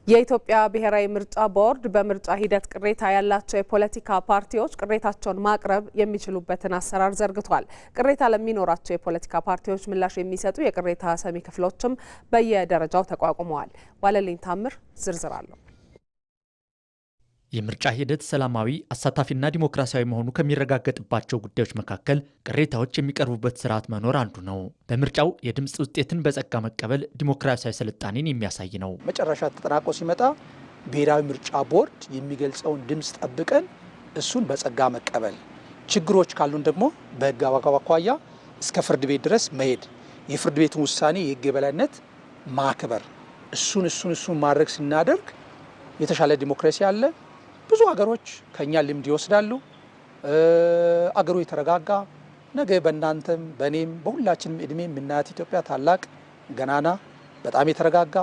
የኢትዮጵያ ብሔራዊ ምርጫ ቦርድ በምርጫ ሂደት ቅሬታ ያላቸው የፖለቲካ ፓርቲዎች ቅሬታቸውን ማቅረብ የሚችሉበትን አሰራር ዘርግቷል። ቅሬታ ለሚኖራቸው የፖለቲካ ፓርቲዎች ምላሽ የሚሰጡ የቅሬታ ሰሚ ክፍሎችም በየደረጃው ተቋቁመዋል። ዋለልኝ ታምር ዝርዝር አለው። የምርጫ ሂደት ሰላማዊ አሳታፊና ዲሞክራሲያዊ መሆኑ ከሚረጋገጥባቸው ጉዳዮች መካከል ቅሬታዎች የሚቀርቡበት ስርዓት መኖር አንዱ ነው። በምርጫው የድምፅ ውጤትን በጸጋ መቀበል ዲሞክራሲያዊ ስልጣኔን የሚያሳይ ነው። መጨረሻ ተጠናቆ ሲመጣ ብሔራዊ ምርጫ ቦርድ የሚገልጸውን ድምፅ ጠብቀን እሱን በጸጋ መቀበል፣ ችግሮች ካሉን ደግሞ በህግ አኳያ እስከ ፍርድ ቤት ድረስ መሄድ፣ የፍርድ ቤትን ውሳኔ የህግ የበላይነት ማክበር፣ እሱን ማድረግ ስናደርግ የተሻለ ዲሞክራሲ አለ። ብዙ ሀገሮች ከኛ ልምድ ይወስዳሉ። አገሩ የተረጋጋ ነገ በእናንተም በእኔም በሁላችንም እድሜ የምናያት ኢትዮጵያ ታላቅ ገናና በጣም የተረጋጋ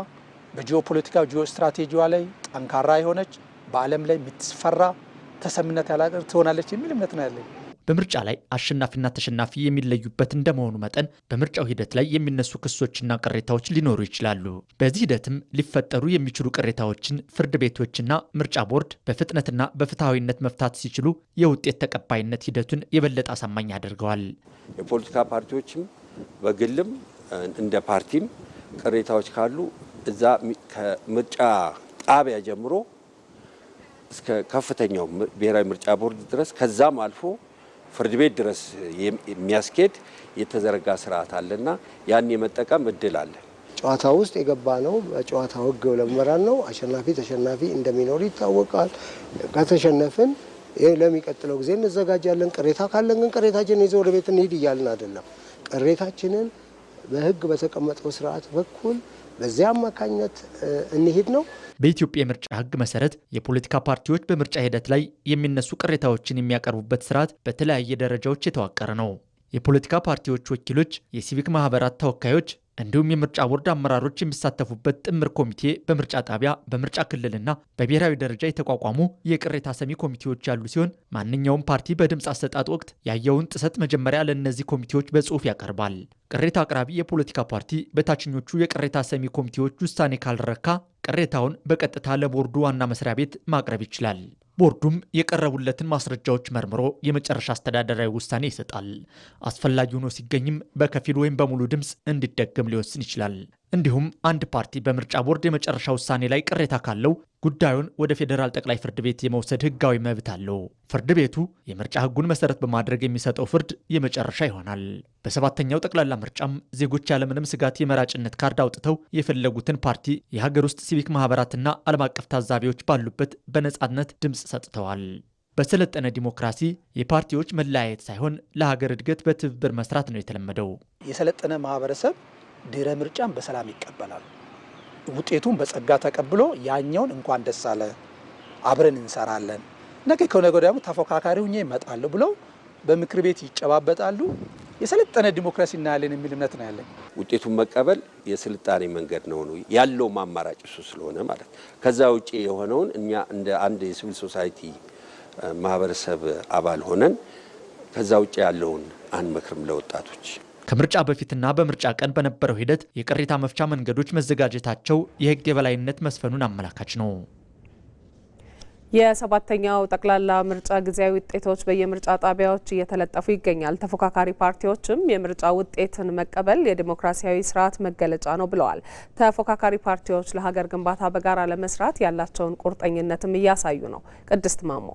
በጂኦፖለቲካ ጂኦስትራቴጂዋ ላይ ጠንካራ የሆነች በዓለም ላይ የምትፈራ ተሰሚነት ያላት ትሆናለች የሚል እምነት ነው ያለኝ። በምርጫ ላይ አሸናፊና ተሸናፊ የሚለዩበት እንደመሆኑ መጠን በምርጫው ሂደት ላይ የሚነሱ ክሶችና ቅሬታዎች ሊኖሩ ይችላሉ። በዚህ ሂደትም ሊፈጠሩ የሚችሉ ቅሬታዎችን ፍርድ ቤቶችና ምርጫ ቦርድ በፍጥነትና በፍትሐዊነት መፍታት ሲችሉ የውጤት ተቀባይነት ሂደቱን የበለጠ አሳማኝ ያደርገዋል። የፖለቲካ ፓርቲዎችም በግልም እንደ ፓርቲም ቅሬታዎች ካሉ እዛ ከምርጫ ጣቢያ ጀምሮ እስከ ከፍተኛው ብሔራዊ ምርጫ ቦርድ ድረስ ከዛም አልፎ ፍርድ ቤት ድረስ የሚያስኬድ የተዘረጋ ስርዓት አለና ያን የመጠቀም እድል አለ። ጨዋታ ውስጥ የገባ ነው። በጨዋታው ህግ ለመመራን ነው። አሸናፊ ተሸናፊ እንደሚኖር ይታወቃል። ከተሸነፍን ለሚቀጥለው ጊዜ እንዘጋጃለን። ቅሬታ ካለን ግን ቅሬታችንን ይዘው ወደ ቤት እንሂድ እያልን አይደለም። ቅሬታችንን በህግ በተቀመጠው ስርዓት በኩል በዚያ አማካኝነት እንሂድ ነው። በኢትዮጵያ የምርጫ ህግ መሰረት የፖለቲካ ፓርቲዎች በምርጫ ሂደት ላይ የሚነሱ ቅሬታዎችን የሚያቀርቡበት ስርዓት በተለያየ ደረጃዎች የተዋቀረ ነው። የፖለቲካ ፓርቲዎች ወኪሎች፣ የሲቪክ ማህበራት ተወካዮች እንዲሁም የምርጫ ቦርድ አመራሮች የሚሳተፉበት ጥምር ኮሚቴ በምርጫ ጣቢያ፣ በምርጫ ክልልና በብሔራዊ ደረጃ የተቋቋሙ የቅሬታ ሰሚ ኮሚቴዎች ያሉ ሲሆን ማንኛውም ፓርቲ በድምፅ አሰጣጥ ወቅት ያየውን ጥሰት መጀመሪያ ለእነዚህ ኮሚቴዎች በጽሁፍ ያቀርባል። ቅሬታ አቅራቢ የፖለቲካ ፓርቲ በታችኞቹ የቅሬታ ሰሚ ኮሚቴዎች ውሳኔ ካልረካ ቅሬታውን በቀጥታ ለቦርዱ ዋና መስሪያ ቤት ማቅረብ ይችላል። ቦርዱም የቀረቡለትን ማስረጃዎች መርምሮ የመጨረሻ አስተዳደራዊ ውሳኔ ይሰጣል። አስፈላጊ ሆኖ ሲገኝም በከፊል ወይም በሙሉ ድምፅ እንዲደገም ሊወስን ይችላል። እንዲሁም አንድ ፓርቲ በምርጫ ቦርድ የመጨረሻ ውሳኔ ላይ ቅሬታ ካለው ጉዳዩን ወደ ፌዴራል ጠቅላይ ፍርድ ቤት የመውሰድ ህጋዊ መብት አለው። ፍርድ ቤቱ የምርጫ ህጉን መሰረት በማድረግ የሚሰጠው ፍርድ የመጨረሻ ይሆናል። በሰባተኛው ጠቅላላ ምርጫም ዜጎች ያለምንም ስጋት የመራጭነት ካርድ አውጥተው የፈለጉትን ፓርቲ የሀገር ውስጥ ሲቪክ ማህበራትና ዓለም አቀፍ ታዛቢዎች ባሉበት በነጻነት ድምፅ ሰጥተዋል። በሰለጠነ ዲሞክራሲ የፓርቲዎች መለያየት ሳይሆን ለሀገር እድገት በትብብር መስራት ነው የተለመደው። የሰለጠነ ማህበረሰብ ድህረ ምርጫን በሰላም ይቀበላል። ውጤቱን በጸጋ ተቀብሎ ያኛውን እንኳን ደስ አለ አብረን እንሰራለን ነገ ከነገ ወዲያ ተፎካካሪ ሆኜ እመጣለሁ ብለው በምክር ቤት ይጨባበጣሉ። የሰለጠነ ዲሞክራሲ እናያለን የሚል እምነት ነው ያለኝ። ውጤቱን መቀበል የስልጣኔ መንገድ ነው ያለው ማማራጭ እሱ ስለሆነ ማለት ከዛ ውጪ የሆነውን እኛ እንደ አንድ የሲቪል ሶሳይቲ ማህበረሰብ አባል ሆነን ከዛ ውጪ ያለውን አንመክርም ለወጣቶች። ከምርጫ በፊትና በምርጫ ቀን በነበረው ሂደት የቅሬታ መፍቻ መንገዶች መዘጋጀታቸው የህግ የበላይነት መስፈኑን አመላካች ነው። የሰባተኛው ጠቅላላ ምርጫ ጊዜያዊ ውጤቶች በየምርጫ ጣቢያዎች እየተለጠፉ ይገኛል። ተፎካካሪ ፓርቲዎችም የምርጫ ውጤትን መቀበል የዲሞክራሲያዊ ስርዓት መገለጫ ነው ብለዋል። ተፎካካሪ ፓርቲዎች ለሀገር ግንባታ በጋራ ለመስራት ያላቸውን ቁርጠኝነትም እያሳዩ ነው። ቅድስት ማሞ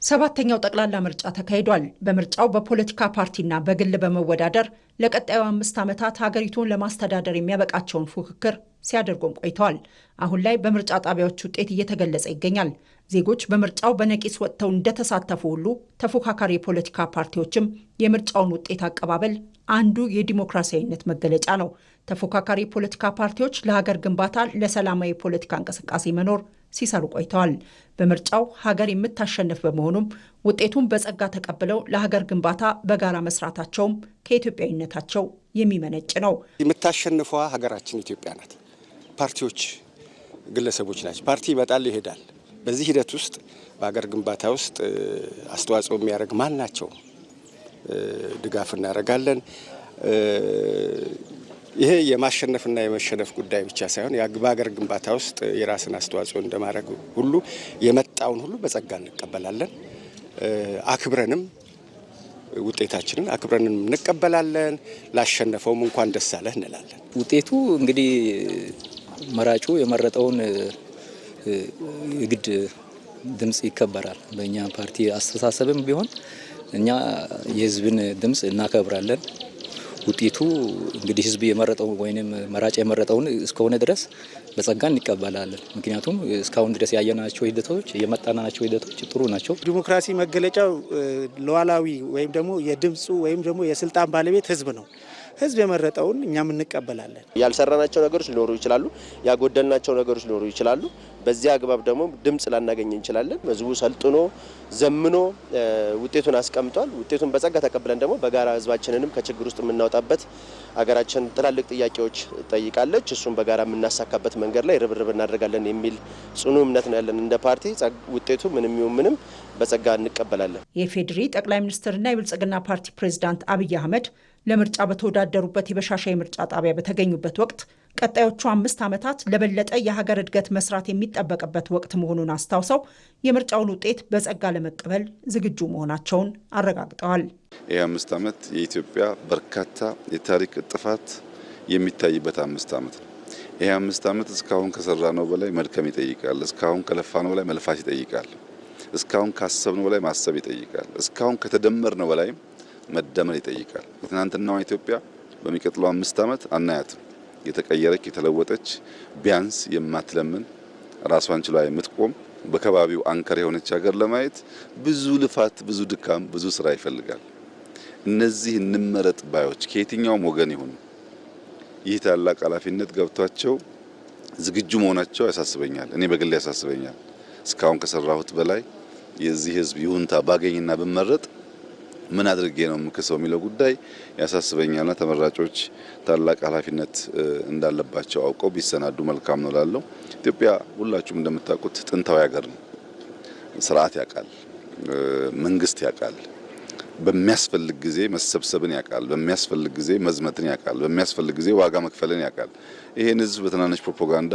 ሰባተኛው ጠቅላላ ምርጫ ተካሂዷል። በምርጫው በፖለቲካ ፓርቲና በግል በመወዳደር ለቀጣዩ 5 ዓመታት ሀገሪቱን ለማስተዳደር የሚያበቃቸውን ፉክክር ሲያደርጉም ቆይተዋል። አሁን ላይ በምርጫ ጣቢያዎች ውጤት እየተገለጸ ይገኛል። ዜጎች በምርጫው በነቂስ ወጥተው እንደተሳተፉ ሁሉ ተፎካካሪ የፖለቲካ ፓርቲዎችም የምርጫውን ውጤት አቀባበል አንዱ የዲሞክራሲያዊነት መገለጫ ነው። ተፎካካሪ የፖለቲካ ፓርቲዎች ለሀገር ግንባታ፣ ለሰላማዊ የፖለቲካ እንቅስቃሴ መኖር ሲሰሩ ቆይተዋል። በምርጫው ሀገር የምታሸንፍ በመሆኑም ውጤቱን በጸጋ ተቀብለው ለሀገር ግንባታ በጋራ መስራታቸውም ከኢትዮጵያዊነታቸው የሚመነጭ ነው። የምታሸንፏ ሀገራችን ኢትዮጵያ ናት። ፓርቲዎች ግለሰቦች ናቸው። ፓርቲ ይመጣል ይሄዳል። በዚህ ሂደት ውስጥ በሀገር ግንባታ ውስጥ አስተዋጽኦ የሚያደርግ ማን ናቸው ድጋፍ እናደርጋለን። ይሄ የማሸነፍና የመሸነፍ ጉዳይ ብቻ ሳይሆን በሀገር ግንባታ ውስጥ የራስን አስተዋጽኦ እንደማድረግ ሁሉ የመጣውን ሁሉ በጸጋ እንቀበላለን። አክብረንም ውጤታችንን አክብረንም እንቀበላለን። ላሸነፈውም እንኳን ደስ አለህ እንላለን። ውጤቱ እንግዲህ መራጩ የመረጠውን የግድ ድምጽ ይከበራል። በእኛ ፓርቲ አስተሳሰብም ቢሆን እኛ የህዝብን ድምጽ እናከብራለን። ውጤቱ እንግዲህ ህዝብ የመረጠው ወይንም መራጭ የመረጠውን እስከሆነ ድረስ በጸጋ እንቀበላለን። ምክንያቱም እስካሁን ድረስ ያየናቸው ሂደቶች የመጣናቸው ሂደቶች ጥሩ ናቸው። ዲሞክራሲ መገለጫው ሉዓላዊ ወይም ደግሞ የድምጹ ወይም ደግሞ የስልጣን ባለቤት ህዝብ ነው። ህዝብ የመረጠውን እኛም እንቀበላለን። ያልሰራናቸው ነገሮች ሊኖሩ ይችላሉ፣ ያጎደልናቸው ነገሮች ሊኖሩ ይችላሉ። በዚያ አግባብ ደግሞ ድምጽ ላናገኝ እንችላለን። ህዝቡ ሰልጥኖ ዘምኖ ውጤቱን አስቀምጧል። ውጤቱን በጸጋ ተቀብለን ደግሞ በጋራ ህዝባችንንም ከችግር ውስጥ የምናወጣበት አገራችን ትላልቅ ጥያቄዎች ጠይቃለች። እሱን በጋራ የምናሳካበት መንገድ ላይ ርብርብ እናደርጋለን የሚል ጽኑ እምነት ነው ያለን። እንደ ፓርቲ ውጤቱ ምንም ይሁን ምንም በጸጋ እንቀበላለን። የፌዴሪ ጠቅላይ ሚኒስትርና የብልጽግና ፓርቲ ፕሬዝዳንት አብይ አህመድ ለምርጫ በተወዳደሩበት የበሻሻ የምርጫ ጣቢያ በተገኙበት ወቅት ቀጣዮቹ 5 ዓመታት ለበለጠ የሀገር እድገት መስራት የሚጠበቅበት ወቅት መሆኑን አስታውሰው የምርጫውን ውጤት በጸጋ ለመቀበል ዝግጁ መሆናቸውን አረጋግጠዋል። ይህ 5 ዓመት የኢትዮጵያ በርካታ የታሪክ ጥፋት የሚታይበት 5 ዓመት ነው። ይህ 5 ዓመት እስካሁን ከሰራነው በላይ መድከም ይጠይቃል። እስካሁን ከለፋነው በላይ መልፋት ይጠይቃል። እስካሁን ካሰብነው በላይ ማሰብ ይጠይቃል። እስካሁን ከተደመርነው በላይ መደመር ይጠይቃል። የትናንትናዋ ኢትዮጵያ በሚቀጥለው 5 ዓመት አናያትም። የተቀየረች የተለወጠች ቢያንስ የማትለምን ራሷን ችላ የምትቆም በከባቢው አንከር የሆነች ሀገር ለማየት ብዙ ልፋት፣ ብዙ ድካም፣ ብዙ ስራ ይፈልጋል። እነዚህ እንመረጥ ባዮች ከየትኛውም ወገን ይሁኑ ይህ ታላቅ ኃላፊነት ገብቷቸው ዝግጁ መሆናቸው ያሳስበኛል። እኔ በግሌ ያሳስበኛል። እስካሁን ከሰራሁት በላይ የዚህ ህዝብ ይሁንታ ባገኝና ብመረጥ ምን አድርጌ ነው የምከሰው የሚለው ጉዳይ ያሳስበኛልና ተመራጮች ታላቅ ኃላፊነት እንዳለባቸው አውቀው ቢሰናዱ መልካም ነው ላለው። ኢትዮጵያ ሁላችሁም እንደምታውቁት ጥንታዊ ሀገር ነው። ስርዓት ያውቃል፣ መንግስት ያውቃል፣ በሚያስፈልግ ጊዜ መሰብሰብን ያውቃል፣ በሚያስፈልግ ጊዜ መዝመትን ያውቃል፣ በሚያስፈልግ ጊዜ ዋጋ መክፈልን ያውቃል። ይሄን ህዝብ በትናንሽ ፕሮፓጋንዳ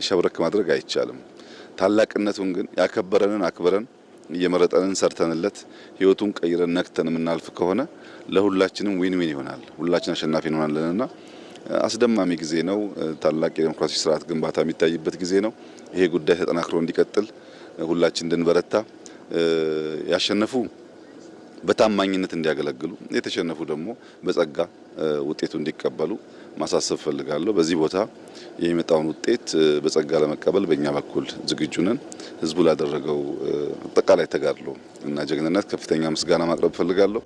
ሸብረክ ማድረግ አይቻልም። ታላቅነቱን ግን ያከበረንን አክብረን እየመረጠንን ሰርተንለት ህይወቱን ቀይረን ነክተን የምናልፍ ከሆነ ለሁላችንም ዊን ዊን ይሆናል። ሁላችን አሸናፊ እንሆናለንና አስደማሚ ጊዜ ነው። ታላቅ የዲሞክራሲ ስርዓት ግንባታ የሚታይበት ጊዜ ነው። ይሄ ጉዳይ ተጠናክሮ እንዲቀጥል ሁላችን እንድንበረታ፣ ያሸነፉ በታማኝነት እንዲያገለግሉ፣ የተሸነፉ ደግሞ በጸጋ ውጤቱ እንዲቀበሉ ማሳሰብ ፈልጋለሁ። በዚህ ቦታ የሚመጣውን ውጤት በጸጋ ለመቀበል በእኛ በኩል ዝግጁ ነን። ህዝቡ ላደረገው አጠቃላይ ተጋድሎ እና ጀግንነት ከፍተኛ ምስጋና ማቅረብ ፈልጋለሁ።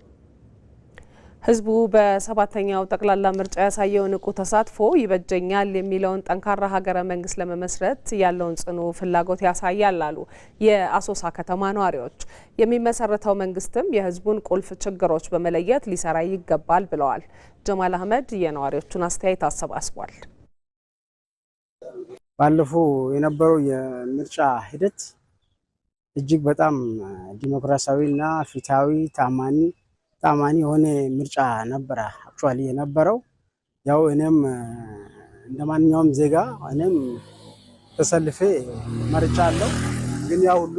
ህዝቡ በሰባተኛው ጠቅላላ ምርጫ ያሳየው ንቁ ተሳትፎ ይበጀኛል የሚለውን ጠንካራ ሀገረ መንግስት ለመመስረት ያለውን ጽኑ ፍላጎት ያሳያል አሉ የአሶሳ ከተማ ነዋሪዎች። የሚመሰረተው መንግስትም የህዝቡን ቁልፍ ችግሮች በመለየት ሊሰራ ይገባል ብለዋል። ጀማል አህመድ የነዋሪዎቹን አስተያየት አሰባስቧል። ባለፈው የነበረው የምርጫ ሂደት እጅግ በጣም ዲሞክራሲያዊና ፍትሃዊ ታማኒ የሆነ ምርጫ ነበረ። አክቹአሊ የነበረው ያው እኔም እንደማንኛውም ዜጋ እኔም ተሰልፌ መርጫለሁ። ግን ያው ሁሉ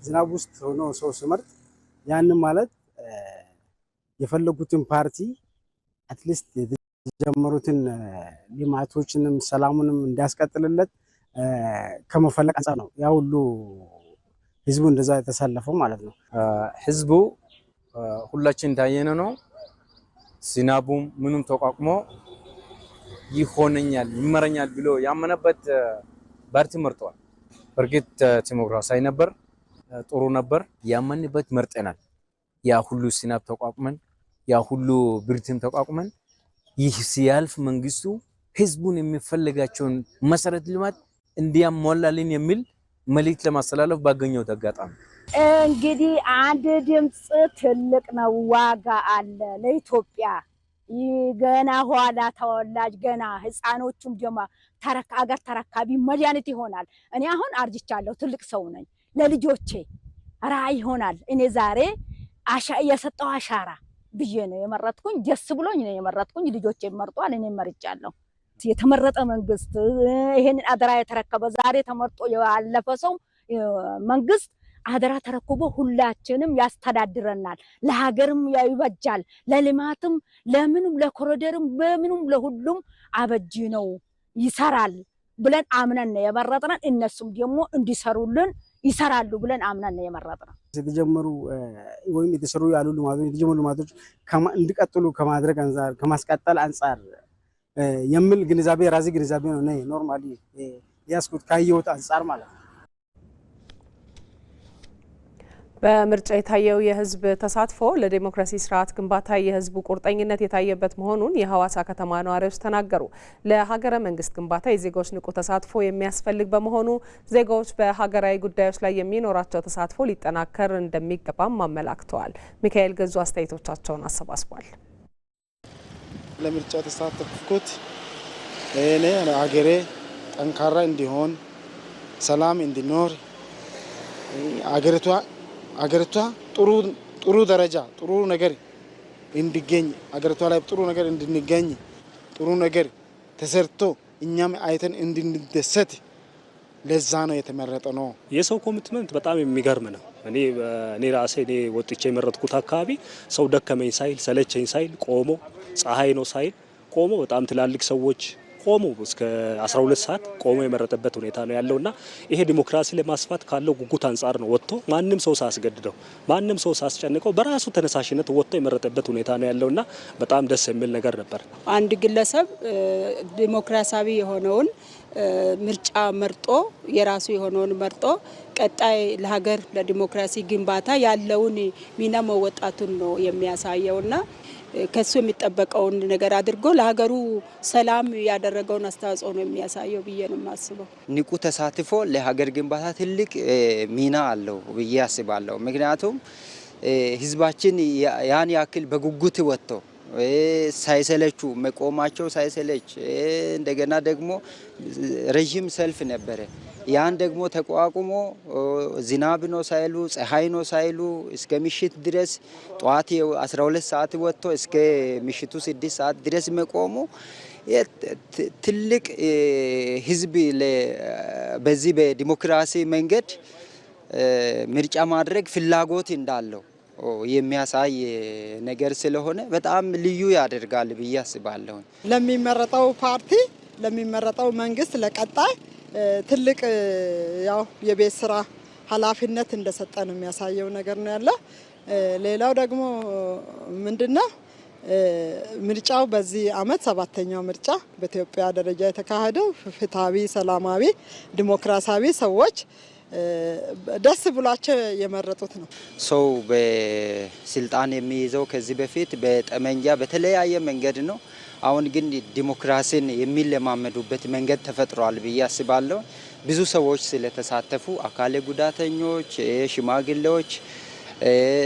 ዝናብ ውስጥ ሆኖ ሰው ሲመርጥ ያንን ማለት የፈለጉትን ፓርቲ አትሊስት የተጀመሩትን ልማቶችንም ሰላሙንም እንዲያስቀጥልለት ከመፈለግ አንጻር ነው ያ ሁሉ ህዝቡ እንደዛ የተሰለፈው ማለት ነው። ህዝቡ ሁላችን እንዳየነ ነው። ዝናቡም ምንም ተቋቁሞ ይሆነኛል ይመረኛል ብሎ ያመነበት ፓርቲ መርጧል። በርግጥ ዲሞክራሲያዊ ነበር፣ ጥሩ ነበር፣ ያመንበት መርጠናል። ያ ሁሉ ዝናብ ተቋቁመን ያ ሁሉ ብርድም ተቋቁመን ይህ ሲያልፍ መንግስቱ ህዝቡን የሚፈልጋቸውን መሰረተ ልማት እንዲያሟላልን የሚል መልእክት ለማስተላለፍ ባገኘው አጋጣሚ እንግዲህ አንድ ድምጽ ትልቅ ነው፣ ዋጋ አለ ለኢትዮጵያ። ገና ኋላ ተወላጅ ገና ህፃኖቹም ደግሞ አገር ተረካቢ መድኃኒት ይሆናል። እኔ አሁን አርጅቻለሁ፣ ትልቅ ሰው ነኝ። ለልጆቼ ራዕይ ይሆናል። እኔ ዛሬ የሰጠው አሻራ ብዬ ነው የመረጥኩኝ። ደስ ብሎኝ ነው የመረጥኩኝ። ልጆቼ መርጧል፣ እኔም መርጫለሁ። የተመረጠ መንግስት ይሄንን አደራ የተረከበ ዛሬ ተመርጦ ያለፈ ሰው መንግስት አደራ ተረክቦ ሁላችንም ያስተዳድረናል፣ ለሀገርም ይበጃል፣ ለልማትም፣ ለምንም፣ ለኮሪደርም፣ በምንም ለሁሉም አበጂ ነው ይሰራል ብለን አምነን ነው የመረጥነው። እነሱም ደግሞ እንዲሰሩልን ይሰራሉ ብለን አምነን ነው የመረጥነው። የተጀመሩ ወይም የተሰሩ ያሉ ልማቶች የተጀመሩ ልማቶች እንዲቀጥሉ ከማድረግ አንፃር ከማስቀጠል አንፃር የሚል ግንዛቤ ራዚ ግንዛቤ ነው ነይ ኖርማሊ ያስኩት ካየሁት አንፃር ማለት ነው። በምርጫ የታየው የህዝብ ተሳትፎ ለዲሞክራሲ ስርዓት ግንባታ የህዝቡ ቁርጠኝነት የታየበት መሆኑን የሐዋሳ ከተማ ነዋሪዎች ተናገሩ። ለሀገረ መንግስት ግንባታ የዜጎች ንቁ ተሳትፎ የሚያስፈልግ በመሆኑ ዜጎች በሀገራዊ ጉዳዮች ላይ የሚኖራቸው ተሳትፎ ሊጠናከር እንደሚገባም አመላክተዋል። ሚካኤል ገዙ አስተያየቶቻቸውን አሰባስቧል። ለምርጫ ተሳተፍኩት እኔ ሀገሬ ጠንካራ እንዲሆን፣ ሰላም እንዲኖር፣ አገሪቷ ጥሩ ደረጃ ጥሩ ነገር እንዲገኝ፣ አገሪቷ ላይ ጥሩ ነገር እንድንገኝ፣ ጥሩ ነገር ተሰርቶ እኛም አይተን እንድንደሰት ለዛ ነው የተመረጠ ነው። የሰው ኮሚትመንት በጣም የሚገርም ነው። እኔ ራሴ ወጥቼ የመረጥኩት አካባቢ ሰው ደከመኝ ሳይል ሰለቸኝ ሳይል ቆሞ ፀሐይ ነው ሳይል ቆሞ በጣም ትላልቅ ሰዎች ቆሞ እስከ 12 ሰዓት ቆሞ የመረጠበት ሁኔታ ነው ያለውና ይሄ ዲሞክራሲ ለማስፋት ካለው ጉጉት አንጻር ነው ወጥቶ ማንም ሰው ሳያስገድደው ማንም ሰው ሳያስጨንቀው በራሱ ተነሳሽነት ወጥቶ የመረጠበት ሁኔታ ነው ያለውና በጣም ደስ የሚል ነገር ነበር። አንድ ግለሰብ ዲሞክራሲያዊ የሆነውን ምርጫ መርጦ የራሱ የሆነውን መርጦ ቀጣይ ለሀገር ለዲሞክራሲ ግንባታ ያለውን ሚና መወጣቱን ነው የሚያሳየውና ከሱ የሚጠበቀውን ነገር አድርጎ ለሀገሩ ሰላም ያደረገውን አስተዋጽኦ ነው የሚያሳየው ብዬ ነው የማስበው። ንቁ ተሳትፎ ለሀገር ግንባታ ትልቅ ሚና አለው ብዬ አስባለሁ። ምክንያቱም ህዝባችን ያን ያክል በጉጉት ወጥቶ ሳይሰለቹ መቆማቸው ሳይሰለች እንደገና ደግሞ ረጅም ሰልፍ ነበረ። ያን ደግሞ ተቋቁሞ ዝናብ ነው ሳይሉ ፀሐይ ነው ሳይሉ እስከ ምሽት ድረስ ጧት 12 ሰዓት ወጥቶ እስከ ምሽቱ 6 ሰዓት ድረስ መቆሙ ትልቅ ህዝብ በዚህ በዲሞክራሲ መንገድ ምርጫ ማድረግ ፍላጎት እንዳለው የሚያሳይ ነገር ስለሆነ በጣም ልዩ ያደርጋል ብዬ አስባለሁ። ለሚመረጠው ፓርቲ ለሚመረጠው መንግስት ለቀጣይ ትልቅ ያው የቤት ስራ ኃላፊነት እንደሰጠ ነው የሚያሳየው ነገር ነው ያለ። ሌላው ደግሞ ምንድነው ምርጫው በዚህ አመት 7ኛው ምርጫ በኢትዮጵያ ደረጃ የተካሄደው ፍትሃዊ፣ ሰላማዊ፣ ዲሞክራሲያዊ ሰዎች ደስ ብሏቸው የመረጡት ነው። ሰው በስልጣን የሚይዘው ከዚህ በፊት በጠመንጃ በተለያየ መንገድ ነው። አሁን ግን ዲሞክራሲን የሚለማመዱበት መንገድ ተፈጥሯል ብዬ አስባለሁ። ብዙ ሰዎች ስለተሳተፉ አካለ ጉዳተኞች፣ ሽማግሌዎች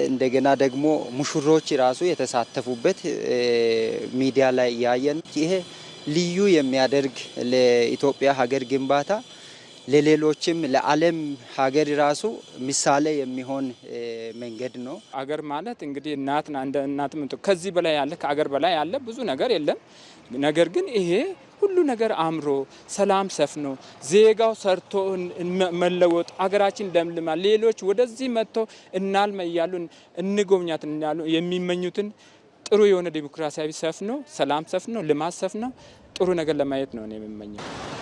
እንደገና ደግሞ ሙሽሮች ራሱ የተሳተፉበት ሚዲያ ላይ ያየን ይሄ ልዩ የሚያደርግ ለኢትዮጵያ ሀገር ግንባታ ለሌሎችም ለዓለም ሀገር ራሱ ምሳሌ የሚሆን መንገድ ነው። አገር ማለት እንግዲህ እናት እንደ እናትም ከዚህ በላይ ያለ ከአገር በላይ ያለ ብዙ ነገር የለም። ነገር ግን ይሄ ሁሉ ነገር አምሮ ሰላም ሰፍኖ ዜጋው ሰርቶ መለወጥ አገራችን ለምልማ ሌሎች ወደዚህ መጥቶ እናልማ እያሉ እንጎብኛት እያሉ የሚመኙትን ጥሩ የሆነ ዲሞክራሲያዊ ሰፍኖ ሰላም ሰፍኖ ልማት ሰፍኖ ጥሩ ነገር ለማየት ነው እኔ የምመኘው።